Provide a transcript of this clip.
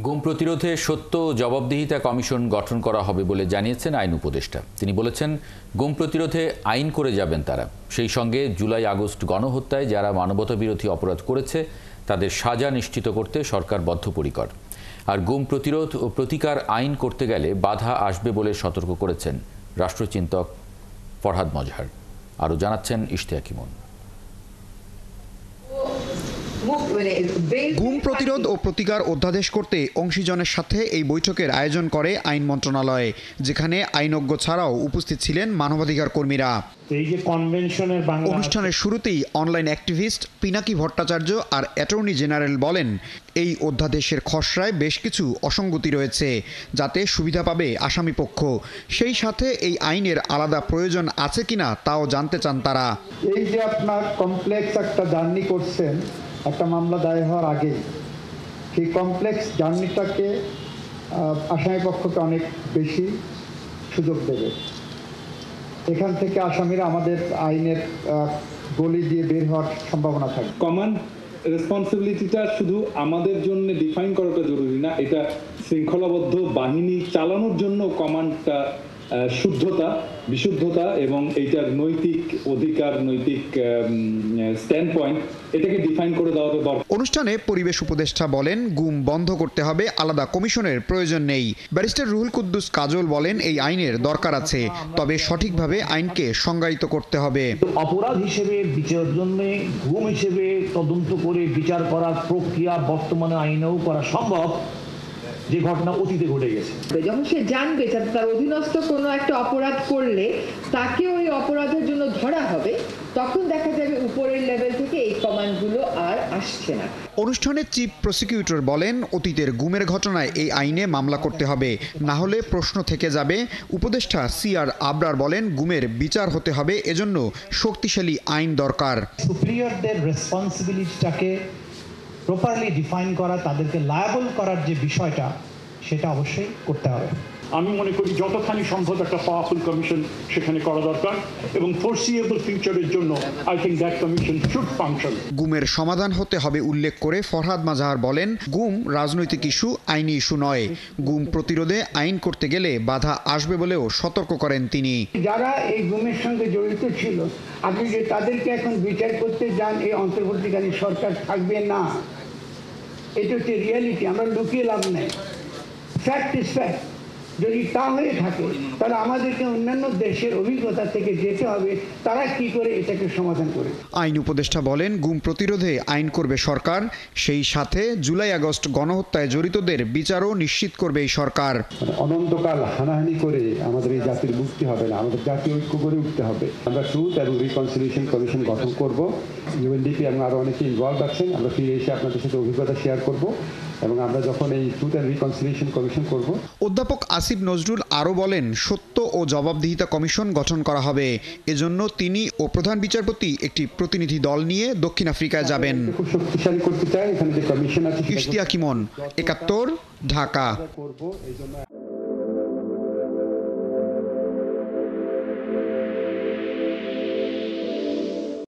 গুম প্রতিরোধে সত্য ও জবাবদিহিতা কমিশন গঠন করা হবে বলে জানিয়েছেন আইন উপদেষ্টা। তিনি বলেছেন, গুম প্রতিরোধে আইন করে যাবেন তারা। সেই সঙ্গে জুলাই আগস্ট গণহত্যায় যারা মানবতাবিরোধী অপরাধ করেছে তাদের সাজা নিশ্চিত করতে সরকার বদ্ধপরিকর। আর গুম প্রতিরোধ ও প্রতিকার আইন করতে গেলে বাধা আসবে বলে সতর্ক করেছেন রাষ্ট্রচিন্তক ফরহাদ মজহার। আরও জানাচ্ছেন ইশতিয়াক ইমন। গুম প্রতিরোধ ও প্রতিকার অধ্যাদেশ করতে অংশীজনের সাথে এই বৈঠকের আয়োজন করে আইন মন্ত্রণালয়, যেখানে আইনজ্ঞ ছাড়াও উপস্থিত ছিলেন মানবাধিকার কর্মীরা। অনুষ্ঠানের শুরুতেই অনলাইন অ্যাক্টিভিস্ট পিনাকি ভট্টাচার্য আর অ্যাটর্নি জেনারেল বলেন, এই অধ্যাদেশের খসড়ায় বেশ কিছু অসঙ্গতি রয়েছে, যাতে সুবিধা পাবে আসামিপক্ষ। সেই সাথে এই আইনের আলাদা প্রয়োজন আছে কিনা তাও জানতে চান তারা। এই যে আপনার কমপ্লেক্স একটা জার্নি করছেন একটা মামলা দায়ের হওয়ার আগে, সেই কমপ্লেক্স জার্নিটাকে আসামিপক্ষকে অনেক বেশি সুযোগ দেবে। এখান থেকে আসামিরা আমাদের আইনের গলি দিয়ে বের হওয়ার সম্ভাবনা থাকবে। কমন রেসপন্সিবিলিটিটা শুধু আমাদের জন্য ডিফাইন করাটা জরুরি না, এটা শৃঙ্খলাবদ্ধ বাহিনী চালানোর জন্য কমান্ডটা শুদ্ধতা, বিশুদ্ধতা এবং এইটার নৈতিক অধিকার, নৈতিক স্ট্যান্ড পয়েন্ট, এটাকে ডিফাইন করে দেওয়া দরকার। অনুষ্ঠানে পরিবেশ উপদেষ্টা বলেন, গুম বন্ধ করতে হবে, আলাদা কমিশনের প্রয়োজন নেই। ব্যারিস্টার রুহুল কুদ্দুস কাজল বলেন, এই আইনের দরকার আছে, তবে সঠিকভাবে আইনকে সংজ্ঞায়িত করতে হবে। অপরাধ হিসেবে বিচারের জন্য গুম হিসেবে তদন্ত করে বিচার করার প্রক্রিয়া বর্তমানে আইনেও করা সম্ভব, যে ঘটনা অতীতে ঘটে গেছে। যখন সে জানবে তার অধীনস্থ কোনো একটা অপরাধ করলে তাকে ওই অপরাধের জন্য ধরা হবে, তখন দেখা যাবে উপরের লেভেল থেকে এই কমান্ডগুলো আর আসছে না। অনুষ্ঠানে চিফ প্রসিকিউটর বলেন, অতীতের গুমের ঘটনায় এই আইনে মামলা করতে হবে, না হলে প্রশ্ন থেকে যাবে। উপদেষ্টা সিআর আবরার বলেন, গুমের বিচার হতে হবে, এজন্য শক্তিশালী আইন দরকার। সুপিরিয়রদের রেসপন্সিবিলিটিটাকে প্রপারলি ডিফাইন করা, তাদেরকে লায়াবল করার যে বিষয়টা, সেটা অবশ্যই করতে হবে। আমি মনে করি যতখানি সম্ভব একটা পাওয়ারফুল কমিশন সেখানে করা দরকার এবং ফোরসিয়েবল ফিউচারের জন্য I think that commission should function. গুমের সমাধান হতে হবে উল্লেখ করে ফরহাদ মজহার বলেন, গুম রাজনৈতিক ইস্যু, আইনি ইস্যু নয়। গুম প্রতিরোধে আইন করতে গেলে বাধা আসবে বলেও সতর্ক করেন তিনি। যারা এই গুমের সঙ্গে জড়িত ছিল, আপনি যে তাদেরকে এখন বিচার করতে যান, এই অন্তর্বর্তীকালীন সরকার থাকবে না। এটা হচ্ছে রিয়ালিটি, আমরা লুকিয়ে লাভ নেই। Fact is fact. যদি তা হয়ে থাকে তাহলে আমাদেরকে অন্যান্য দেশের অভিজ্ঞতা থেকে যেতে হবে, তারা কি করে এটাকে সমাধান করে। আইন উপদেষ্টা বলেন, গুম প্রতিরোধে আইন করবে সরকার, সেই সাথে জুলাই আগস্ট গণহত্যায় জড়িতদের বিচারও নিশ্চিত করবে এই সরকার। অনন্তকাল হানাহানি করে আমাদের এই জাতির মুক্তি হবে না, আমাদের জাতীয় ঐক্য করে উঠতে হবে। আমরা ট্রুথ এবং রিকনসিলিয়েশন কমিশন গঠন করব। ইউএনডিপি এবং আরও অনেকে ইনভলভ আছেন। আমরা ফিরে এসে আপনাদের সাথে অভিজ্ঞতা শেয়ার করব এবং আমরা যখন এই ট্রুথ অ্যান্ড রিকনসিলিয়েশন কমিশন করব। অধ্যাপক আসিফ নজরুল আরও বলেন, সত্য ও জবাবদিহিতা কমিশন গঠন করা হবে। এজন্য তিনি ও প্রধান বিচারপতি একটি প্রতিনিধি দল নিয়ে দক্ষিণ আফ্রিকায় যাবেন। খুব শক্তিশালী করতে চাই, এখানে যে কমিশন আছে। ইশতিয়াক ইমন, ৭১, ঢাকা।